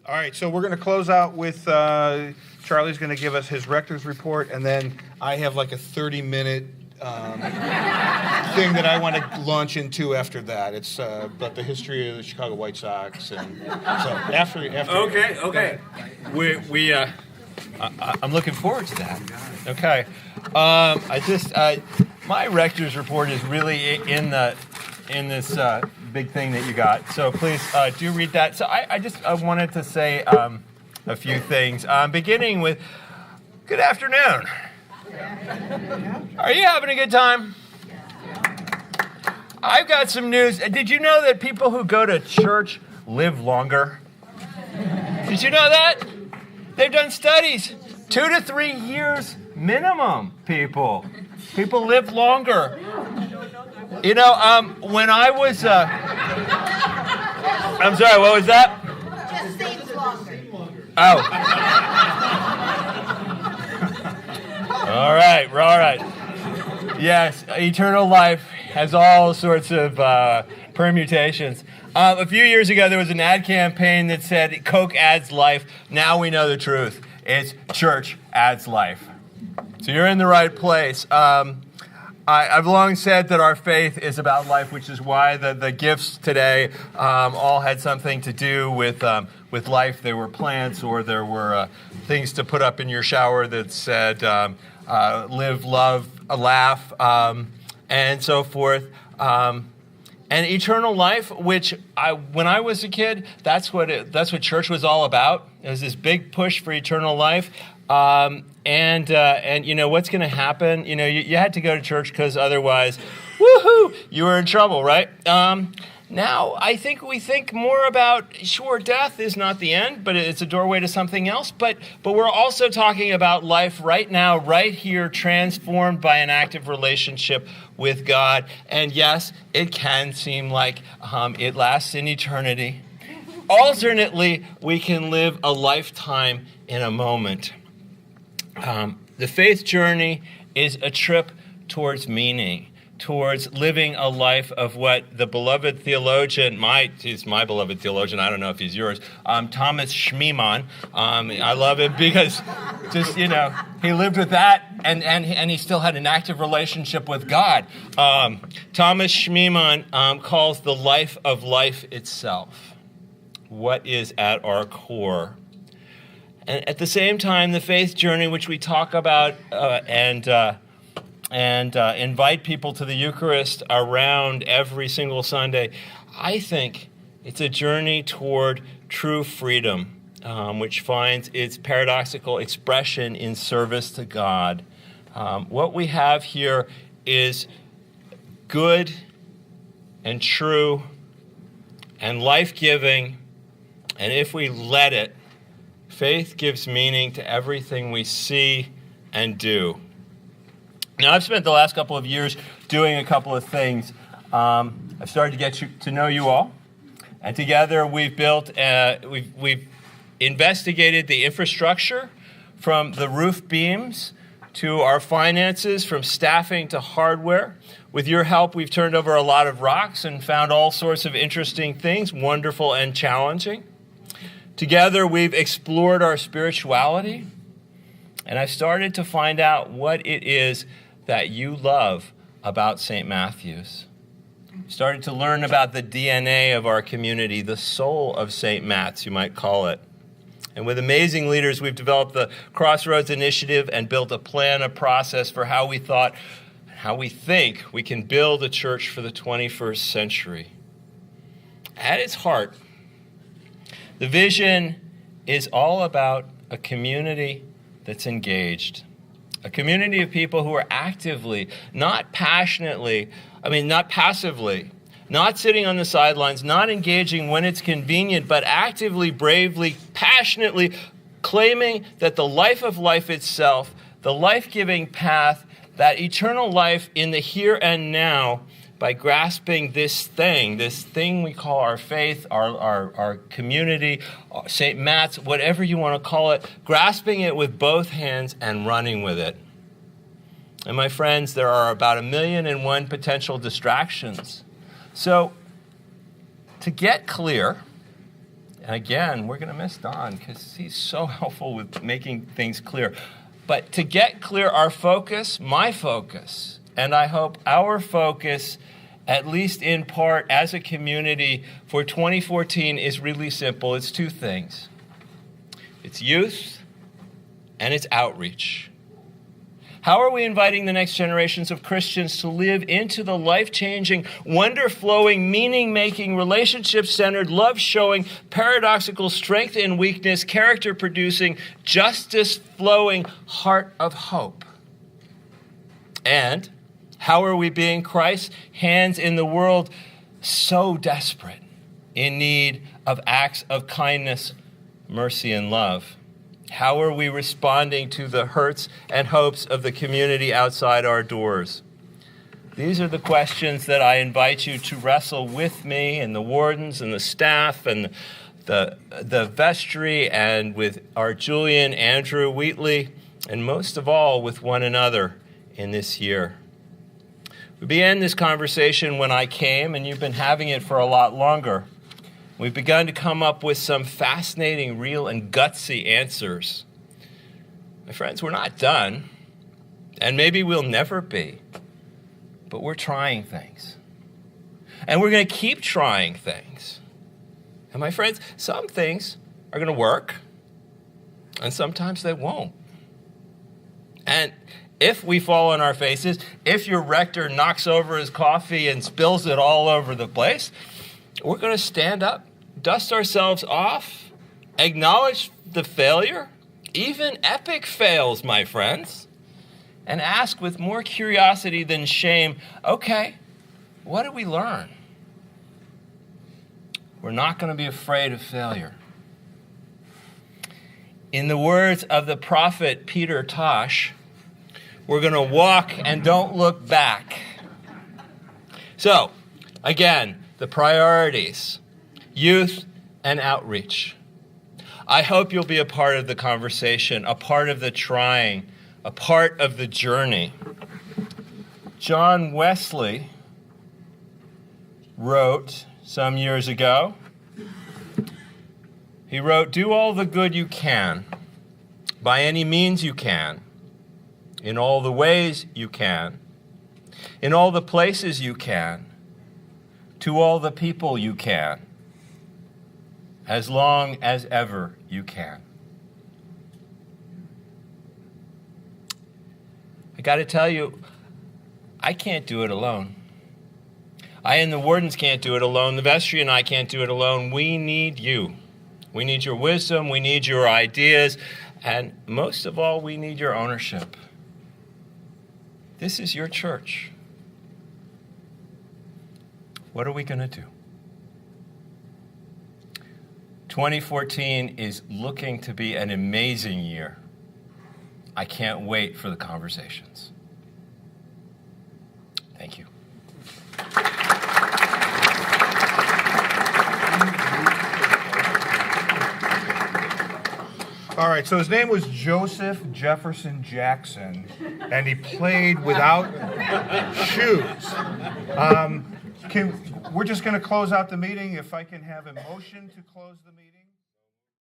All right, so we're going to close out with Charlie's going to give us his rector's report, and then I have like a 30-minute thing that I want to launch into after that. It's about the history of the Chicago White Sox, and so after. Okay. I'm looking forward to that. Okay. My rector's report is really in this big thing that you got. So please do read that. So I wanted to say a few things. Beginning with, good afternoon. Are you having a good time? I've got some news. Did you know that people who go to church live longer? Did you know that? They've done studies. 2 to 3 years minimum, people. People live longer. You know, when I was... I'm sorry, what was that? Just seems longer. Oh. All right. Yes, eternal life has all sorts of permutations. A few years ago, there was an ad campaign that said, Coke adds life. Now we know the truth. It's church adds life. So you're in the right place. I've long said that our faith is about life, which is why the gifts today all had something to do with life. There were plants, or there were things to put up in your shower that said live, love, laugh, and so forth. And eternal life, which when I was a kid, that's what church was all about. It was this big push for eternal life. And you know, what's going to happen? You know, you had to go to church because otherwise, woohoo, you were in trouble, right? Now, I think we think more about, sure, death is not the end, but it's a doorway to something else. But we're also talking about life right now, right here, transformed by an active relationship with God. And yes, it can seem like it lasts in eternity. Alternately, we can live a lifetime in a moment. The faith journey is a trip towards meaning, towards living a life of what the beloved theologian, he's my beloved theologian, I don't know if he's yours, Thomas Schmemann. I love him because just, you know, he lived with that and he still had an active relationship with God. Thomas Schmemann calls the life of life itself what is at our core. And at the same time, the faith journey, which we talk about and invite people to the Eucharist around every single Sunday, I think it's a journey toward true freedom, which finds its paradoxical expression in service to God. What we have here is good and true and life-giving, and if we let it, faith gives meaning to everything we see and do. Now, I've spent the last couple of years doing a couple of things. I've started to get to know you all, and together we've built, we've investigated the infrastructure from the roof beams to our finances, from staffing to hardware. With your help, we've turned over a lot of rocks and found all sorts of interesting things, wonderful and challenging. Together, we've explored our spirituality, and I've started to find out what it is that you love about St. Matthew's. Started to learn about the DNA of our community, the soul of St. Matt's, you might call it. And with amazing leaders, we've developed the Crossroads Initiative and built a plan, a process for how we think we can build a church for the 21st century. At its heart, the vision is all about a community that's engaged, a community of people who are actively, not passionately, not passively, not sitting on the sidelines, not engaging when it's convenient, but actively, bravely, passionately claiming that the life of life itself, the life-giving path, that eternal life in the here and now, by grasping this thing we call our faith, our community, St. Matt's, whatever you want to call it, grasping it with both hands and running with it. And my friends, there are about 1,000,001 potential distractions. So to get clear, And again, we're going to miss Don because he's so helpful with making things clear. But to get clear, our focus, my focus, and I hope our focus, at least in part as a community for 2014, is really simple. It's two things. It's youth and it's outreach. How are we inviting the next generations of Christians to live into the life-changing, wonder-flowing, meaning-making, relationship-centered, love-showing, paradoxical, strength and weakness, character-producing, justice-flowing heart of hope? And how are we being Christ's hands in the world so desperate, in need of acts of kindness, mercy, and love? How are we responding to the hurts and hopes of the community outside our doors? These are the questions that I invite you to wrestle with me and the wardens and the staff and the vestry and with our Julian, Andrew, Wheatley, and most of all with one another in this year. We began this conversation when I came, and you've been having it for a lot longer. We've begun to come up with some fascinating, real, and gutsy answers. My friends, we're not done, and maybe we'll never be, but we're trying things. And we're going to keep trying things. And my friends, some things are going to work, and sometimes they won't. And if we fall on our faces, if your rector knocks over his coffee and spills it all over the place, we're going to stand up, dust ourselves off, acknowledge the failure, even epic fails, my friends, and ask with more curiosity than shame, okay, what did we learn? We're not going to be afraid of failure. In the words of the prophet Peter Tosh, we're going to walk and don't look back. So, again, the priorities, youth and outreach. I hope you'll be a part of the conversation, a part of the trying, a part of the journey. John Wesley wrote some years ago, he wrote, "Do all the good you can, by any means you can, in all the ways you can, in all the places you can, to all the people you can, as long as ever you can." I got to tell you, I can't do it alone. I and the wardens can't do it alone. The vestry and I can't do it alone. We need you. We need your wisdom. We need your ideas. And most of all, we need your ownership. This is your church. What are we going to do? 2014 is looking to be an amazing year. I can't wait for the conversations. Thank you. All right, so his name was Joseph Jefferson Jackson, and he played without shoes. We're just going to close out the meeting. If I can have a motion to close the meeting.